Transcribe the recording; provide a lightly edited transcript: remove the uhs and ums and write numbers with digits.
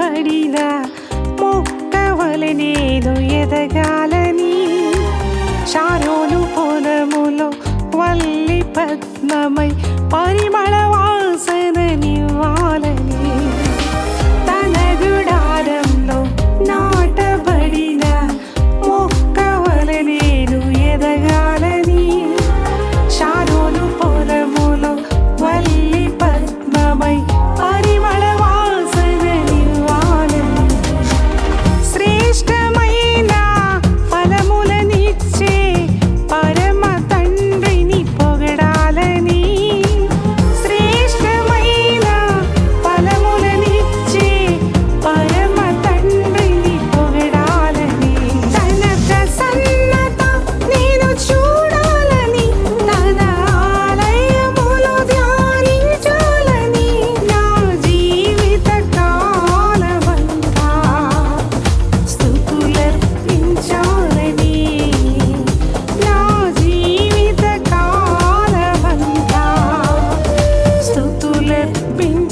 నాటబడిన మొక్కవలె నేను ఎదగాలని, షారోను పొలములో వల్లి పద్మమై పరిమళ వాసననివ్వాలని, తన గుడారంలో నాటబడిన మొక్కవలె నేను ఎదగాలని, షారోను పొలములో వల్లి పద్మమై పరిమళ వాసననివ్వాలని, శ్రేష్టమైన ఫలములనిచ్చే పరమ తండ్రిని పొగడాలని, శ్రేష్టమైన ఫలములనిచ్చే పరమ తండ్రిని పొగడాలని, తన ప్రసన్నత నేను చూడాలని, తన ఆలయములో ధ్యానించాలని, నా జీవిత కాలమంతా స్తుతులర్పించాలని, నా జీవిత కాలమంతా స్తుతులర్పించాలని.